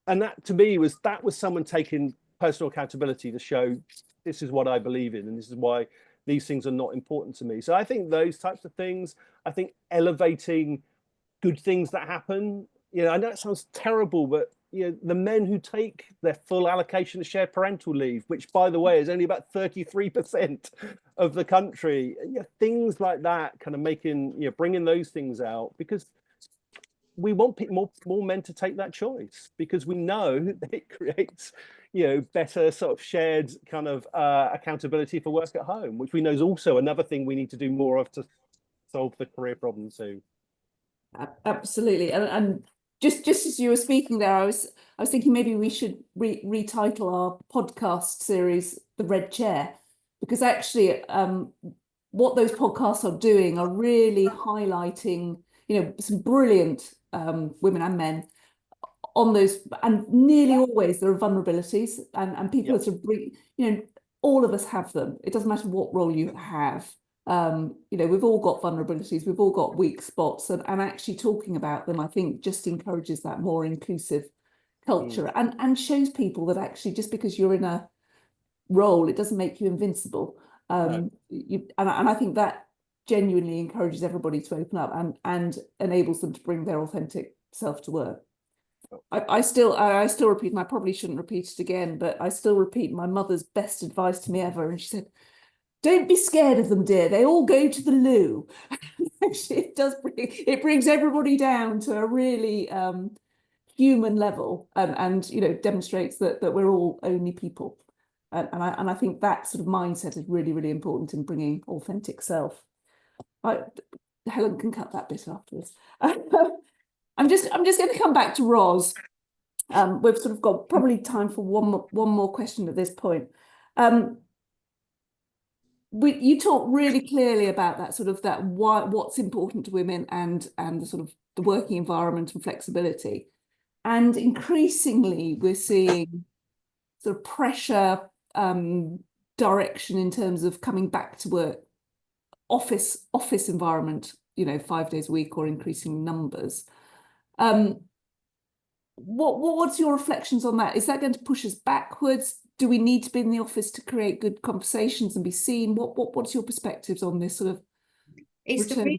And that, to me, was someone taking personal accountability to show, this is what I believe in, and this is why these things are not important to me. So I think those types of things, I think elevating good things that happen, I know it sounds terrible, but the men who take their full allocation of shared parental leave, which, by the way, is only about 33% of the country, things like that, kind of making, bringing those things out, because we want more men to take that choice, because we know that it creates, better sort of shared kind of accountability for work at home, which we know is also another thing we need to do more of to solve the career problem too. Absolutely, and just as you were speaking there, I was thinking maybe we should retitle our podcast series "The Red Chair," because actually, what those podcasts are doing are really highlighting, some brilliant women and men on those, and nearly always there are vulnerabilities, and people are sort of bring, all of us have them. It doesn't matter what role you have. We've all got vulnerabilities, we've all got weak spots, and actually talking about them, I think, just encourages that more inclusive culture, and shows people that actually just because you're in a role, it doesn't make you invincible. No. And I think that genuinely encourages everybody to open up and enables them to bring their authentic self to work. I still repeat, and I probably shouldn't repeat it again, but I still repeat my mother's best advice to me ever, and she said, "Don't be scared of them, dear. They all go to the loo." It brings everybody down to a really human level, and demonstrates that we're all only people. And I think that sort of mindset is really, really important in bringing authentic self. Helen can cut that bit afterwards. I'm just going to come back to Ros. We've sort of got probably time for one more question at this point. You talk really clearly about that sort of what's important to women and the sort of the working environment and flexibility, and increasingly we're seeing sort of pressure, direction in terms of coming back to work, office environment, 5 days a week or increasing numbers. What's your reflections on that? Is that going to push us backwards? Do we need to be in the office to create good conversations and be seen? What's your perspectives on this sort of return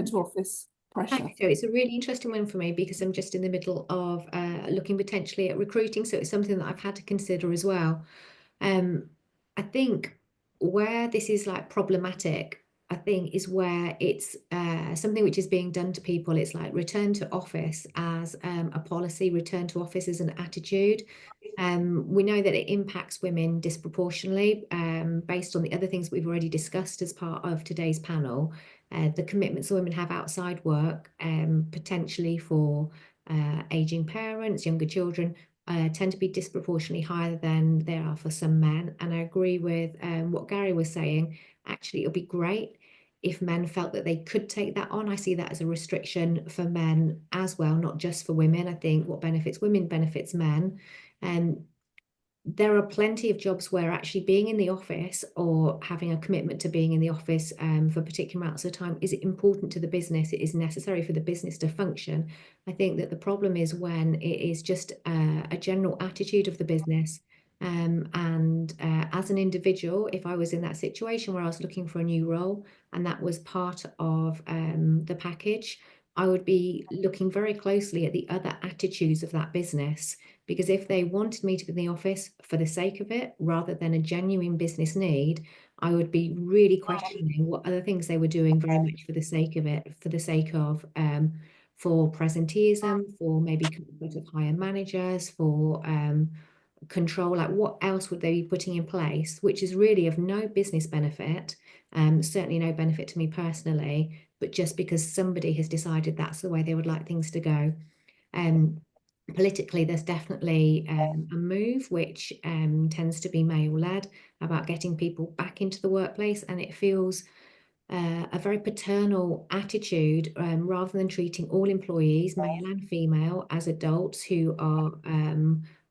to office pressure? So it's a really interesting one for me, because I'm just in the middle of looking potentially at recruiting. So it's something that I've had to consider as well. I think where this is like problematic, I think, is where it's something which is being done to people. It's like return to office as a policy, return to office as an attitude. We know that it impacts women disproportionately, based on the other things we've already discussed as part of today's panel. The commitments that women have outside work, potentially for aging parents, younger children, tend to be disproportionately higher than they are for some men. And I agree with what Gary was saying. Actually, it'll be great if men felt that they could take that on. I see that as a restriction for men as well, not just for women. I think what benefits women benefits men. And there are plenty of jobs where actually being in the office or having a commitment to being in the office for particular amounts of time is important to the business. It is necessary for the business to function. I think that the problem is when it is just a general attitude of the business. As an individual, if I was in that situation where I was looking for a new role and that was part of the package, I would be looking very closely at the other attitudes of that business. Because if they wanted me to be in the office for the sake of it, rather than a genuine business need, I would be really questioning what other things they were doing very much for the sake of it, for the sake of, for presenteeism, for maybe comfort of higher managers, for control, like what else would they be putting in place, which is really of no business benefit, certainly no benefit to me personally, but just because somebody has decided that's the way they would like things to go. Politically, there's definitely a move which tends to be male-led about getting people back into the workplace, and it feels a very paternal attitude rather than treating all employees, male and female, as adults who are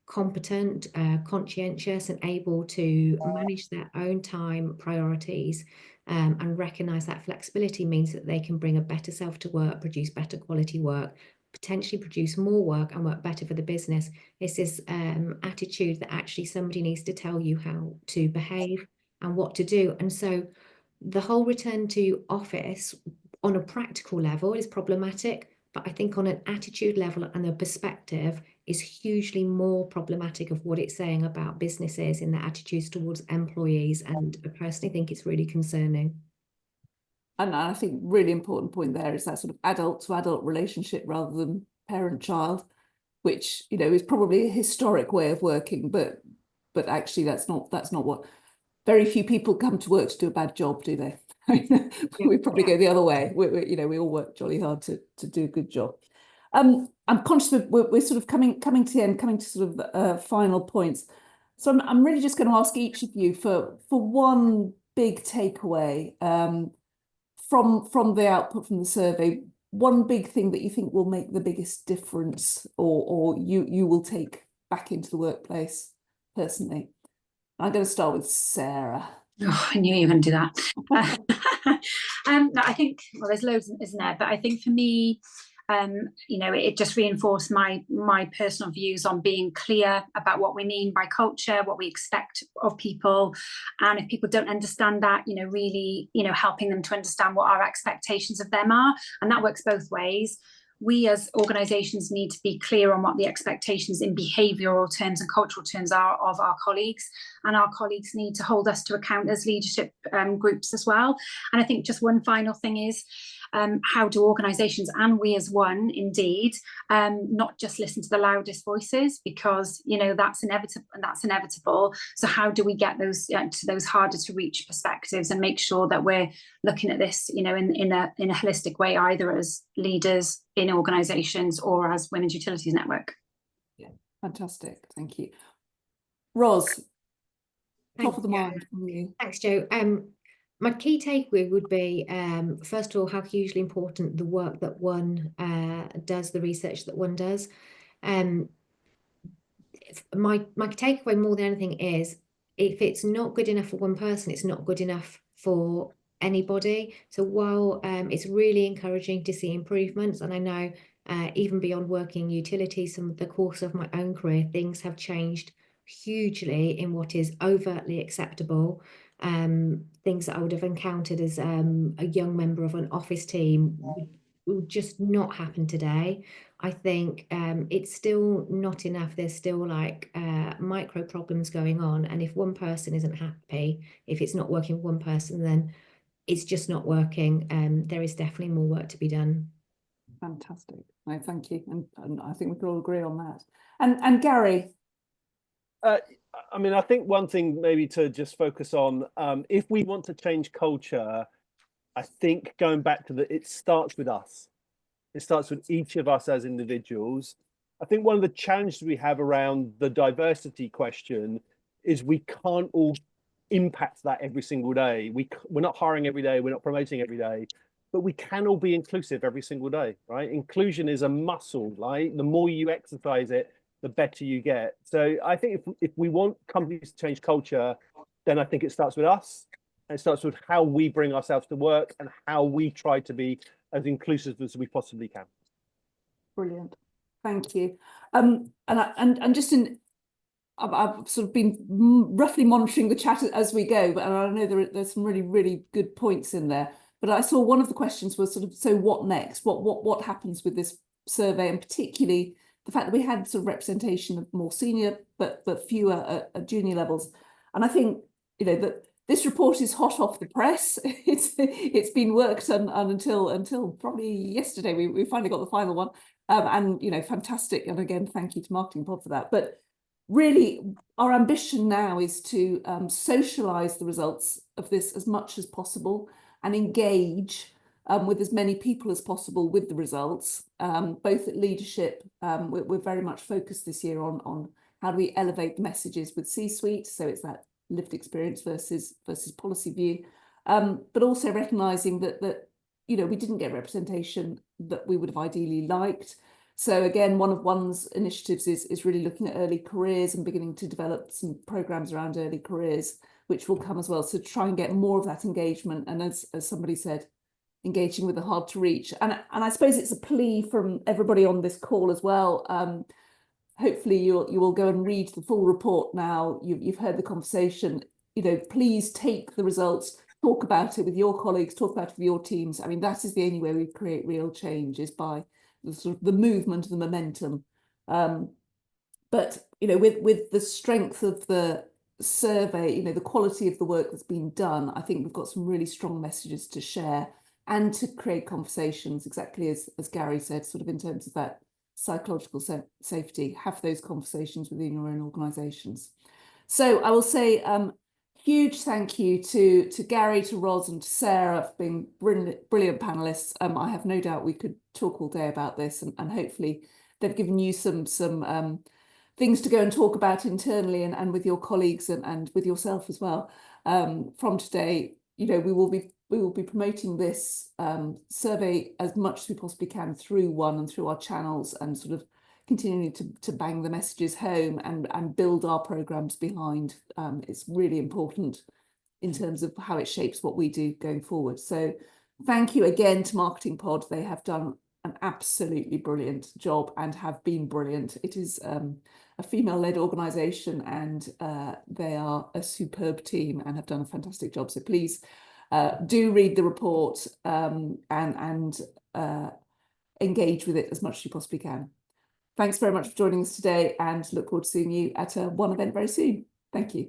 competent, conscientious, and able to manage their own time priorities. And recognize that flexibility means that they can bring a better self to work, produce better quality work, potentially produce more work and work better for the business. It's this attitude that actually somebody needs to tell you how to behave and what to do. And so the whole return to office on a practical level is problematic, but I think on an attitude level and a perspective is hugely more problematic of what it's saying about businesses in their attitudes towards employees. And I personally think it's really concerning. And I think really important point there is that sort of adult to adult relationship rather than parent-child, which, you know, is probably a historic way of working, but actually that's not what, very few people come to work to do a bad job, do they? We probably go the other way. We all work jolly hard to do a good job. I'm conscious that we're sort of coming to the end, coming to sort of final points. So I'm really just going to ask each of you for one big takeaway from the output from the survey, one big thing that you think will make the biggest difference, or you will take back into the workplace personally. I'm going to start with Sarah. Oh, I knew you were going to do that. No, I think, well, there's loads, isn't there? But I think for me, it just reinforced my personal views on being clear about what we mean by culture, what we expect of people, and if people don't understand that, really, helping them to understand what our expectations of them are, and that works both ways. We as organisations need to be clear on what the expectations in behavioural terms and cultural terms are of our colleagues, and our colleagues need to hold us to account as leadership groups as well. And I think just one final thing is, how do organisations, and we as one indeed, not just listen to the loudest voices, because that's inevitable. So how do we get those to those harder to reach perspectives and make sure that we're looking at this in a holistic way, either as leaders in organisations or as Women's Utilities Network? Yeah, fantastic, thank you. Ros, top of the mind from you. Thanks, Jo. My key takeaway would be, first of all, how hugely important the work that one does, the research that one does. My takeaway more than anything is, if it's not good enough for one person, it's not good enough for anybody. So while it's really encouraging to see improvements, and I know even beyond working utilities, some of the course of my own career, things have changed hugely in what is overtly acceptable. Things that I would have encountered as a young member of an office team would just not happen today. I think it's still not enough. There's still micro problems going on, and if one person isn't happy, if it's not working for one person, then it's just not working. There is definitely more work to be done. Fantastic. No, thank you, and I think we can all agree on that. And Gary. I think one thing maybe to just focus on, if we want to change culture, I think going back to it starts with us. It starts with each of us as individuals. I think one of the challenges we have around the diversity question is we can't all impact that every single day. We're not hiring every day, we're not promoting every day, but we can all be inclusive every single day, right? Inclusion is a muscle, right? The more you exercise it, the better you get. So I think if we want companies to change culture, then I think it starts with us. And it starts with how we bring ourselves to work and how we try to be as inclusive as we possibly can. Brilliant. Thank you. And just I've sort of been roughly monitoring the chat as we go, but I know there's some really, really good points in there. But I saw one of the questions was sort of, so what next? What happens with this survey, and particularly the fact that we had sort of representation of more senior, but fewer at junior levels. And I think, you know, that this report is hot off the press. It's been worked on until probably yesterday. We finally got the final one, and you know, fantastic. And again, thank you to Marketing Pod for that. But really, our ambition now is to socialise the results of this as much as possible and engage with as many people as possible with the results, both at leadership. We're very much focused this year on how do we elevate the messages with C-suite, so it's that lived experience versus policy view, but also recognising that you know, we didn't get representation that we would have ideally liked. So again, one of one's initiatives is really looking at early careers and beginning to develop some programs around early careers, which will come as well. So try and get more of that engagement. And as somebody said, engaging with the hard to reach. And I suppose it's a plea from everybody on this call as well. Hopefully you will go and read the full report now. You've heard the conversation. You know, please take the results, talk about it with your colleagues, talk about it with your teams. I mean, that is the only way we create real change, is by the sort of the movement, the momentum. But you know, with the strength of the survey, you know, the quality of the work that's been done, I think we've got some really strong messages to share and to create conversations, exactly as Gary said, sort of in terms of that psychological safety. Have those conversations within your own organisations. So I will say huge thank you to Gary, to Ros and to Sarah for being brilliant panellists. I have no doubt we could talk all day about this, and hopefully they've given you some things to go and talk about internally and with your colleagues and with yourself as well. From today, you know, we will be promoting this survey as much as we possibly can through One and through our channels, and sort of continuing to bang the messages home and build our programs behind. It's really important in terms of how it shapes what we do going forward. So thank you again to Marketing Pod. They have done an absolutely brilliant job and have been brilliant. It is a female-led organisation, and they are a superb team and have done a fantastic job. So please do read the report and engage with it as much as you possibly can. Thanks very much for joining us today, and look forward to seeing you at a One event very soon. Thank you.